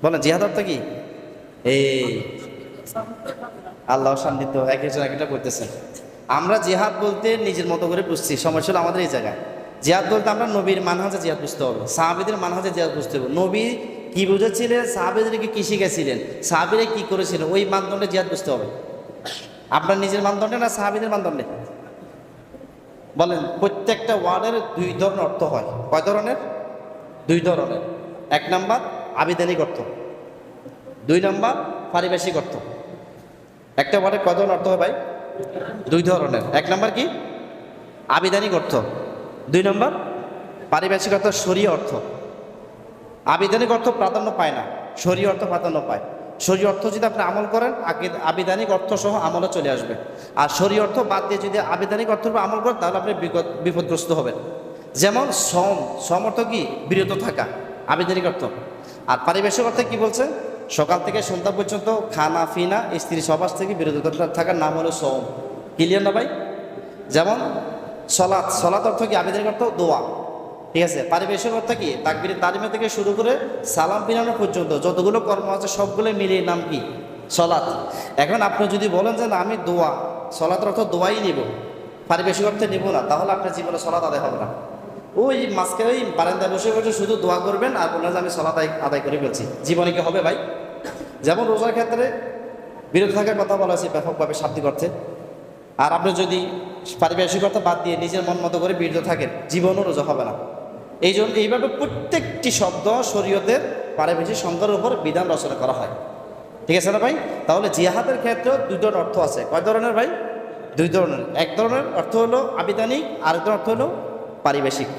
বলেন জিহাদ অর্থ কি? এই আল্লাহ সান্নিধ্য, এক একজন এক একটা করতেছেন। আমরা জিহাদ বলতে নিজের মতো করে বুঝছি, সমস্যা হলো আমাদের এই জায়গায়। জিহাদ বলতে আমরা নবীর মানহাজে জিহাদ বুঝতে হবে, সাহাবীদের মানহাজে জিহাদ বুঝতে হবে। নবী কি বুঝেছিলেন, সাহাবীদেরকে কি শিখেছিলেন, সাহাবীরা কি করেছিলেন, ওই মানদণ্ডে জিহাদ বুঝতে হবে। আপনার নিজের মানদণ্ডে না সাহাবীদের মানদণ্ডে? বলেন। প্রত্যেকটা ওয়ার্ডের দুই ধরনের অর্থ হয়। কয় ধরনের? দুই ধরনের। এক নাম্বার আবিধানিক অর্থ, দুই নাম্বার পারিভাষিক অর্থ। একটা ওয়ার্ডে কয় ধরনের অর্থ হয় ভাই? দুই ধরনের। এক নাম্বার কি? আবিধানিক অর্থ, দুই নম্বর পারিভাষিক অর্থ, শরীয় অর্থ। আবিধানিক অর্থ প্রাধান্য পায় না, শরীয় অর্থ প্রাধান্য পায়। শরীয় অর্থ যদি আপনি আমল করেন, আবিধানিক অর্থ সহ আমলে চলে আসবে। আর শরীয় অর্থ বাদ দিয়ে যদি আবিধানিক অর্থ আমল করেন, তাহলে আপনি বিপদগ্রস্ত হবেন। যেমন সম, সম অর্থ কি? বিরত থাকা, আবিধানিক অর্থ। আর পারিভাষিক অর্থে কি বলছে? সকাল থেকে সন্ধ্যা পর্যন্ত খানা ফিনা, স্ত্রী সমাজ থেকে বিরত থাকার নাম হলো সম। ক্লিয়ার না ভাই? যেমন সলাৎ, সলাৎ অর্থ কি? আবিধানিক অর্থ দোয়া, ঠিক আছে। পারিভাষিক অর্থ কি? তাকবীর তালিমা থেকে শুরু করে সালাম ফিরানো পর্যন্ত যতগুলো কর্ম আছে সবগুলো মিলিয়ে নাম কি? সলাৎ। এখন আপনি যদি বলেন যে না আমি দোয়া, সলাৎ অর্থ দোয়াই নিব, পারিভাষিক অর্থে নিব না, তাহলে আপনার জীবনে সলাৎ আদায় হবে না। ওই মাঝখানে ওই বারান্দায় বসে বসে শুধু দোয়া করবেন আর বললেন যে আমি সলাৎ আদায় করে ফেলছি, জীবনে কি হবে ভাই? যেমন রোজার ক্ষেত্রে বিরত থাকার কথা বলা হয়েছে ব্যাপকভাবে শাব্দিক অর্থে। আর আপনি যদি পারিভাষিকতা বাদ দিয়ে নিজের মন মতো করে বিরত থাকেন, জীবনও রোজা হবে না। এই জন্য এইভাবে প্রত্যেকটি শব্দ শরীয়তের পারিভাষিক সংজ্ঞার উপর বিধান রচনা করা হয়, ঠিক আছে না ভাই? তাহলে জিহাদের ক্ষেত্রেও দুই ধরনের অর্থ আছে। কয় ধরনের ভাই? দুই ধরনের। এক ধরনের অর্থ হলো আবিধানিক, আরেক ধরনের অর্থ হলো পারিভাষিক,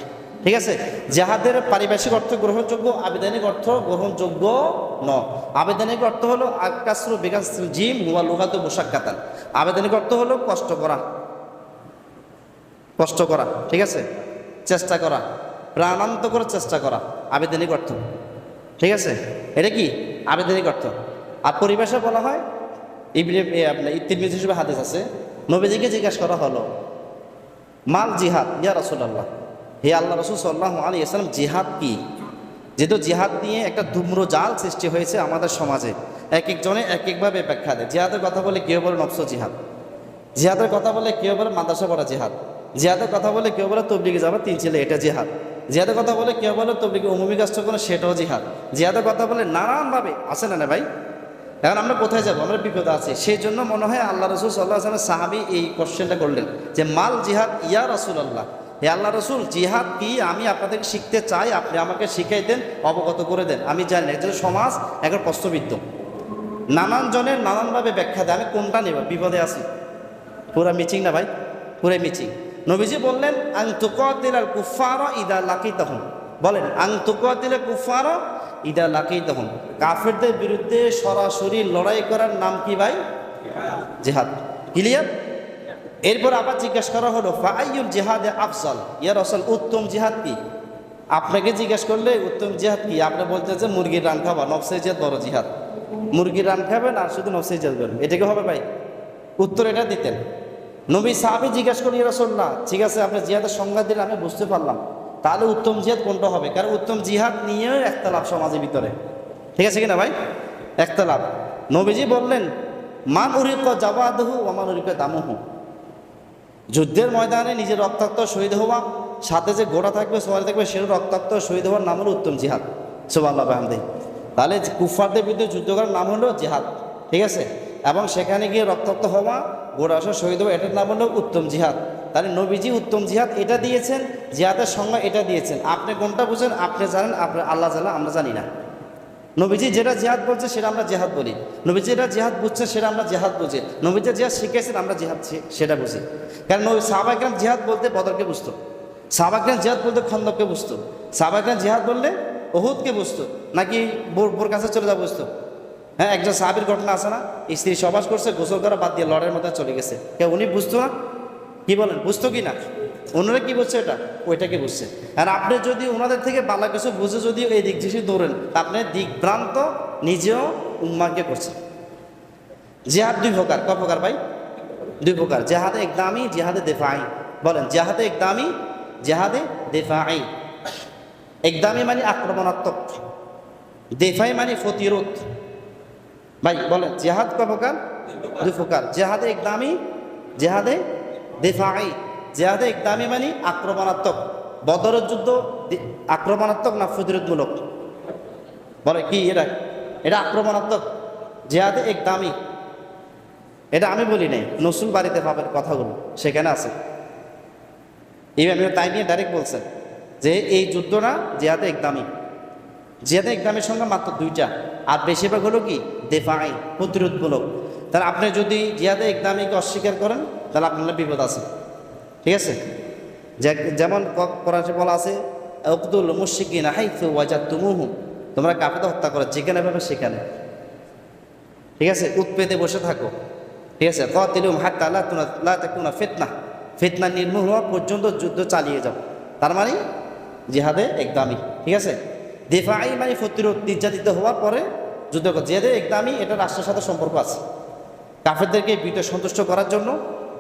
ঠিক আছে। জিহাদের পারিভাষিক অর্থ গ্রহণযোগ্য, আবিধানিক অর্থ গ্রহণযোগ্য ন। আবিধানিক অর্থ হলো আকাসরু বিকাশ জিম হুয়া লুগাতু মুশাক্কাতান। আবিধানিক অর্থ হলো কষ্ট করা, কষ্ট করা, ঠিক আছে, চেষ্টা করা, প্রাণান্ত করে চেষ্টা করা, আবিধানিক অর্থ, ঠিক আছে। এটা কি? আবিধানিক অর্থ। আর পরিভাষা বলা হয় আপনার তিরমিজি হিসেবে হাদিস আছে, নবীজিকে জিজ্ঞাসা করা হলো মাল জিহাদ ইয়া রাসূলুল্লাহ, হে আল্লাহ রাসূল সাল্লাল্লাহু আলাইহি ওয়াসাল্লাম জিহাদ কি? যেহেতু জিহাদ নিয়ে একটা ধূম্র জাল সৃষ্টি হয়েছে আমাদের সমাজে, এক একজনে এক একভাবে ব্যাখ্যা দেয়। জিহাদের কথা বলে কেউ বলে নফস জিহাদ, জিহাদের কথা বলে কেউ বলে মাদ্রাসা পড়া জিহাদ, জিহাদের কথা বলে কেউ বলে তবলিগে যাবে 3 ছেলে, এটা জিহাদ। জিহাদের কথা বলে কেউ বলে তবলিগে উমুমি কাজ কোনো, সেটাও জিহাদ। জিহাদের কথা বলে নানানভাবে আছে না ভাই? এখন আমরা কোথায় যাবো? আমরা বিপদে আছি। সেই জন্য মনে হয় আল্লাহ রসুল সাল্লাহ আসলামের সাহাবী এই কোশ্চেনটা করলেন যে মাল জিহাদ ইয়া রাসূলুল্লাহ, হে আল্লাহ রসুল জিহাদ কি? আমি আপনাদেরকে শিখতে চাই, আপনি আমাকে শিখাই দেন, অবগত করে দেন। আমি জানি না, যে সমাজ এখন প্রশ্নবিদ্ধ, নানান জনের নানানভাবে ব্যাখ্যা দেয়, আমি কোনটা নেব? বিপদে আছি। পুরা মিচিং না ভাই, পুরে মিচিং। নবীজি বললেন আন তুকাতিলাল কুফারা ইদা লাকিতাহুম, বলেন আন তুকাতিলাল কুফারা ইদা লাকিতাহুম, কাফেরদের বিরুদ্ধে সরাসরি লড়াই করার নাম কি ভাই? জিহাদ। ক্লিয়ার? এরপর আবার জিজ্ঞাসা করা হলো ফাআইয়ুল জিহাদে আফজাল ইয়া রাসূল, উত্তম জিহাদ কি? আপনাকে জিজ্ঞাসা করলে উত্তম জিহাদ কি, আপনি বলতে যে মুরগির রান খাবা, নফসে জিহাদ বড় জিহাদ। মুরগির রান খাবেন আর শুধু নফসে জিহাদ করবেন, এটা কি হবে ভাই? উত্তর এটা দিতেন। নবী সাহাবী জিজ্ঞাসা করি ইয়া রাসূলুল্লাহ, ঠিক আছে আপনি জিহাদের সংজ্ঞা দিলে আমি বুঝতে পারলাম, তাহলে উত্তম জিহাদ কোনটা হবে? কারণ উত্তম জিহাদ নিয়েও একতলাপ সমাজের ভিতরে, ঠিক আছে কিনা ভাই? একতলাপ। নবীজি বললেন মান উরিকা জাওয়াদহু ওয়া মান উরিকা দামুহু, যুদ্ধের ময়দানে নিজের রক্তাক্ত শহীদ হওয়া, সাথে যে গোড়া থাকবে সবাই থাকবে সেটা রক্তাক্ত শহীদ হওয়ার নাম হলো উত্তম জিহাদ। সুবহানাল্লাহ বিহামদিহি। তাহলে কুফফারদের বিরুদ্ধে যুদ্ধ করার নাম হলো জিহাদ, ঠিক আছে। এবং সেখানে গিয়ে রক্তাক্ত হওয়া, গোড়া আসা শহীদ হওয়া, এটার নাম হলো উত্তম জিহাদ। তাহলে নবীজি উত্তম জিহাদ এটা দিয়েছেন, জিহাদের সংজ্ঞা এটা দিয়েছেন। আপনি কোনটা বুঝেন? আপনি জানেন, আপনি আল্লাহ জানেন, আমরা জানি না। নবীজি যেটা জিহাদ বলছে সেটা আমরা জিহাদ বলি, নবীজি যেটা জিহাদ বুঝছে সেটা আমরা জিহাদ বুঝি, নবীজি জিহাদ শিখেছেন আমরা জিহাদ সেটা বুঝি। কারণ সাহাবা কেরাম জিহাদ বলতে বদরকে বুঝতো, সাহাবা কেরাম জিহাদ বলতে খন্দককে বুঝতো, সাহাবা কেরাম জিহাদ বললে উহুদকে বুঝতো, নাকি বোর কাছে চলে যাওয়া বুঝতো। হ্যাঁ, একজন সাহাবীর ঘটনা আছে না, স্ত্রী সবাস করছে, গোসল করা বাদ দিয়ে লড়াইয়ের মধ্যে চলে গেছে, কে উনি বুঝতো না? কি বলেন, বুঝতো কি না? ওনারা কি বুঝছে? এটা ওইটাকে বুঝছে। আর আপনি যদি ওনাদের থেকে ভালো কিছু বুঝে যদি এই দিক দিয়ে দৌড়েন, আপনি দিকভ্রান্ত নিজেও উম্মাকে করছেন। জিহাদ দুই প্রকার। ক প্রকার ভাই? দুই প্রকার। জেহাদে একদামি, জেহাদে দেফাই। বলেন জেহাদে একদামি, জেহাদে দেফাই। একদামি মানে আক্রমণাত্মক, দেফাই মানে প্রতিরোধ। ভাই বলেন জেহাদ কয় প্রকার? দুই প্রকার। জেহাদে ইকদামি, জেহাদে দেফাই। জেহাদে ইকদামি মানে আক্রমণাত্মক। বদরের যুদ্ধ আক্রমণাত্মক না প্রতিরোধমূলক? বলে কি এটা? এটা আক্রমণাত্মক। জেহাদে ইকদামি এটা আমি বলি নাই, নসুল বাড়িতে পাবেন কথাগুলো, সেখানে আছে। ইমাম ইবনে তাইমিয়া ডাইরেক্ট বলছেন যে এই যুদ্ধটা জিহাদে ইকদামি। জিহাদে ইকদামের সঙ্গে মাত্র দুইটা, আর বেশিরভাগ হলো কি দেফাই, প্রতিরোধমূলক। তাহলে আপনি যদি জিহাদে ইকদামিকে অস্বীকার করেন তাহলে আপনার বিপদ আছে। ঠিক আছে? যেমন কোরআনে বলা আছে উকতুল মুশরিকিনা হাইসু ওয়াজাদতুমুহুম, তোমরা কাফেরদের হত্যা করো যেখানে পাবে সেখানে। ঠিক আছে? উৎপেতে বসে থাকো। ঠিক আছে? কাতিলুহুম হাত্তা লা তাকুনা ফিতনা, ফিতনা নির্মূল হওয়া পর্যন্ত যুদ্ধ চালিয়ে যাও। তার মানে জিহাদে ইকদামি। ঠিক আছে? দিফাই মানে প্রতিরোধ, নির্যাতিত হওয়ার পরে যুদ্ধ করা। জিহাদে ইকদামি এটা রাষ্ট্রের সাথে সম্পর্ক আছে। কাফেরদেরকে বিরুদ্ধে সন্তুষ্ট করার জন্য,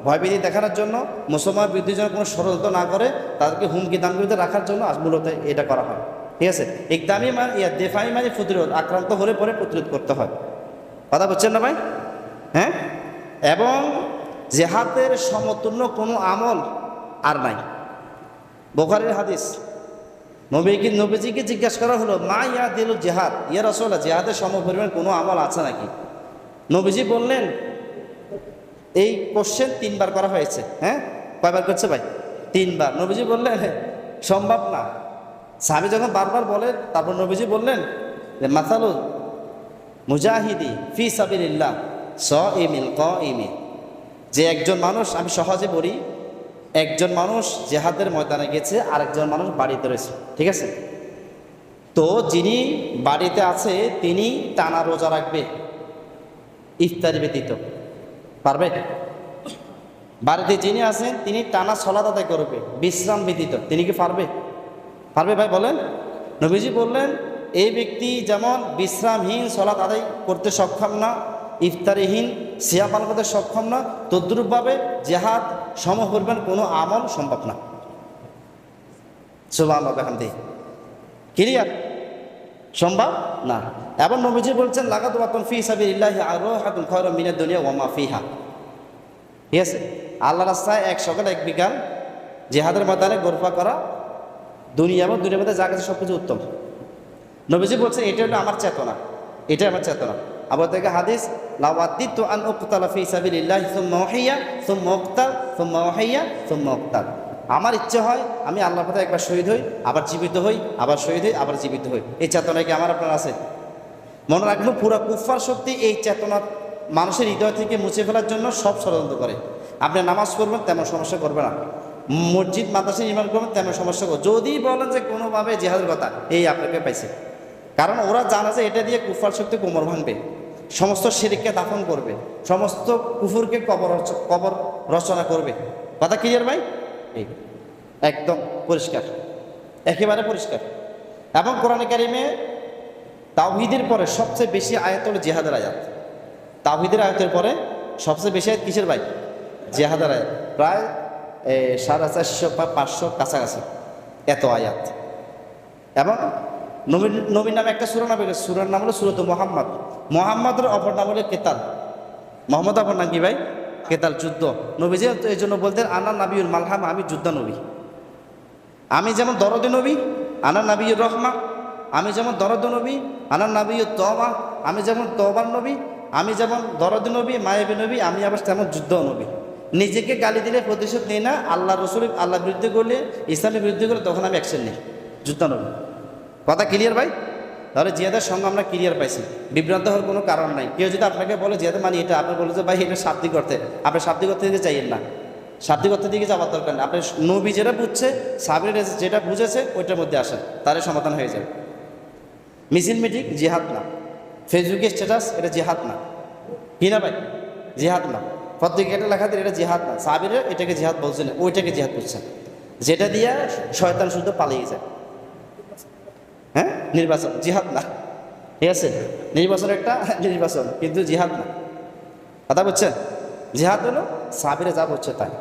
ভয়ভীতি দেখানোর জন্য, মুসলমান বিরুদ্ধে যেন কোনো ষড়যন্ত্র না করে তাদেরকে হুমকি দামকিতে রাখার জন্য আজ মূলত এটা করা হয়। ঠিক আছে? ইকদামি মানে দেফাই মানে প্রতিরোধ, আক্রান্ত হলে পরে প্রতিরোধ করতে হয়। কথা বুঝছেন না ভাই? হ্যাঁ। এবং জেহাদের সমতুল্য কোনো আমল আর নাই। বুখারীর হাদিস, নবীজিকে জিজ্ঞাসা করা হলো মা ইয়া দিল জেহাদ, ইয়া রাসূলুল্লাহ জেহাদের সমপরিমাণ কোনো আমল আছে নাকি? নবীজি বললেন, এই কোশ্চেন 3 বার করা হয়েছে। হ্যাঁ, কয়বার করছে ভাই? 3 বার। নবীজি বললেন সম্ভব না। সাহাবী যখন বারবার বলেন, তারপর নবীজি বললেন যে মাসালুল মুজাহিদি ফি সাবিলিল্লাহ সাইমিল কাইমি, যে একজন মানুষ, আমি সহজে বলি, একজন মানুষ জেহাদের ময়দানে গেছে, আরেকজন মানুষ বাড়িতে রয়েছে। ঠিক আছে? তো যিনি বাড়িতে আছে তিনি টানা রোজা রাখবে ইফতারি ব্যতীত, পারবে? বাড়িতে যিনি আছেন তিনি টানা সালাত আদায় করবে বিশ্রাম ব্যতীত, তিনি কি পারবে? পারবে ভাই বলেন? নবীজি বললেন এই ব্যক্তি যেমন বিশ্রামহীন সালাত আদায় করতে সক্ষম না, ইফতারিহীন সিয়াম পালন করতে সক্ষম না, তদ্রূপভাবে জেহাদ সমপরিমাণ কোনো আমল সম্ভব না। সুবহানাল্লাহ বিহামদিহি। ক্লিয়ার? সম্ভব না। এবং নবীজি বলছেন লাগাত ওয়াতুন ফি সাবিলিল্লাহি আরওহাতুন খায়রুম মিনাদ দুনিয়া ওয়া মা ফিহা। ঠিক আছে? আল্লাহর রাস্তায় 1 সকাল 1 বিকাল জিহাদের ময়দানে গোরফা করা দুনিয়া এবং দুনিয়ার মধ্যে যা আছে সব কিছু উত্তম। নবীজি বলছেন এটা হলো আমার চেতনা, এটাই আমার চেতনা। আবার থেকে হাদিস লাওয়াদিতু আন উকতালা ফি সাবিলিল্লাহি সুম্মা উহিয়া সুম্মা উকতাল সুম্মা উহিয়া সুম্মা উকতাল। আমার ইচ্ছে হয় আমি আল্লাহর পথে একবার শহীদ হই, আবার জীবিত হই, আবার শহীদ হই, আবার জীবিত হই। এই চেতনা কি আমার আপনার আছে? মনে রাখবেন পুরো কুফফার শক্তি এই চেতনা মানুষের হৃদয় থেকে মুছে ফেলার জন্য সব ষড়যন্ত্র করে। আপনি নামাজ পড়বেন তেমন সমস্যা করবে না, মসজিদ মাদ্রাসা নির্মাণ করবেন তেমন সমস্যা করবে। যদি বলেন যে কোনোভাবে জিহাদের কথা, এই আপনাকে পাইছে। কারণ ওরা জানে যে এটা দিয়ে কুফফার শক্তি কোমর ভাঙবে, সমস্ত শিরককে দাফন করবে, সমস্ত কুফুরকে কবর রচনা করবে। কথা ক্লিয়ার ভাই? এই একদম পরিষ্কার, একেবারে পরিষ্কার। এবং কোরআনে কারিমে তাওহীদের পরে সবচেয়ে বেশি আয়াত হলো জিহাদের আয়াত। তাওহীদের আয়াতের পরে সবচেয়ে বেশি আয়াত কিসের ভাই? জিহাদের আয়াত। প্রায় 450 বা 500 কাছাকাছি এত আয়াত। এবং নবীর নামে একটা সূরা নাম, সূরার নাম হলো সূরাতুল মুহাম্মদ। মুহাম্মদের অপর নাম হলো কেতাল। মোহাম্মদ অপর নাম কি ভাই? কেতাল, যুদ্ধ। নবীজি এই জন্য বলতেন আনা নাবিউল মালহাম, আমি যুদ্ধ নবী। আমি যেমন দরদ নবী, আনা নাবিউর রহমা, আমি যেমন দরদ নবী, আনা নাবিউত তওবা, আমি যেমন তওবার নবী, আমি যেমন দরদ নবী, মায়াবী নবী, আমি আবার তেমন যুদ্ধ নবী। নিজেকে গালি দিলে প্রতিশোধ নেই না, আল্লাহ রসুল আল্লাহ বিরুদ্ধে করলে, ইসলামের বিরুদ্ধে করলে তখন আমি অ্যাকশন নিই, যুদ্ধ নবী। কথা ক্লিয়ার ভাই? তাহলে জিহাদের সঙ্গে আমরা ক্লিয়ার পাইছি, বিভ্রান্ত হওয়ার কোনো কারণ নাই। কেউ যদি আপনাকে বলে জিহাদ মানে এটা, আপনি বলে যে ভাই এটা শাব্দিক অর্থে, আপনি শাব্দিক অর্থে দিকে চাইয়েন না, শাব্দিক অর্থের দিকে যাওয়ার দরকার নেই। আপনি নবী যেটা বুঝছে, সাবির যেটা বুঝেছে ওইটার মধ্যে আসেন, তার সমাধান হয়ে যাবে। মিছিল মিটিং জিহাদ না, ফেসবুকে স্ট্যাটাস এটা জিহাদ না, কি না ভাই? জিহাদ না। পত্রিকাটা লেখা দিন এটা জিহাদ না। সাবিরে এটাকে জিহাদ বলছে না, ওইটাকে জিহাদ বুঝছেন, যেটা দিয়ে শয়তান শুদ্ধ পালিয়ে যায়। হ্যাঁ, নির্বাচন জিহাদ না। ঠিক আছে? নির্বাচন একটা নির্বাচন, কিন্তু জিহাদ না। কথা বুঝছেন? জিহাদ হলো সাবিরে যা বলছে তাই।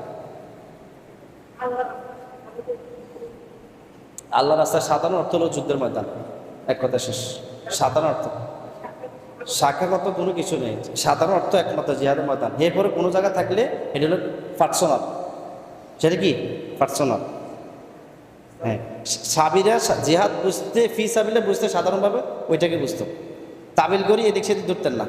আল্লাহ রাস্তায় সাধারণ অর্থ হলো যুদ্ধের ময়দান, এক কথা শেষ। সাধারণ অর্থ, শাখাগত কোনো কিছু নেই, সাধারণ অর্থ একমাত্র জিহাদের ময়দান। এরপরে কোনো জায়গা থাকলে এটা হলো পার্সোনাল, সেটা কি পার্সোনাল। হ্যাঁ, সাবিরা জিহাদ বুঝতে, ফি সাবিলে বুঝতে সাধারণভাবে ওইটাকে বুঝতো, তাবিল করি এদিক সেদিক ধরতেন না।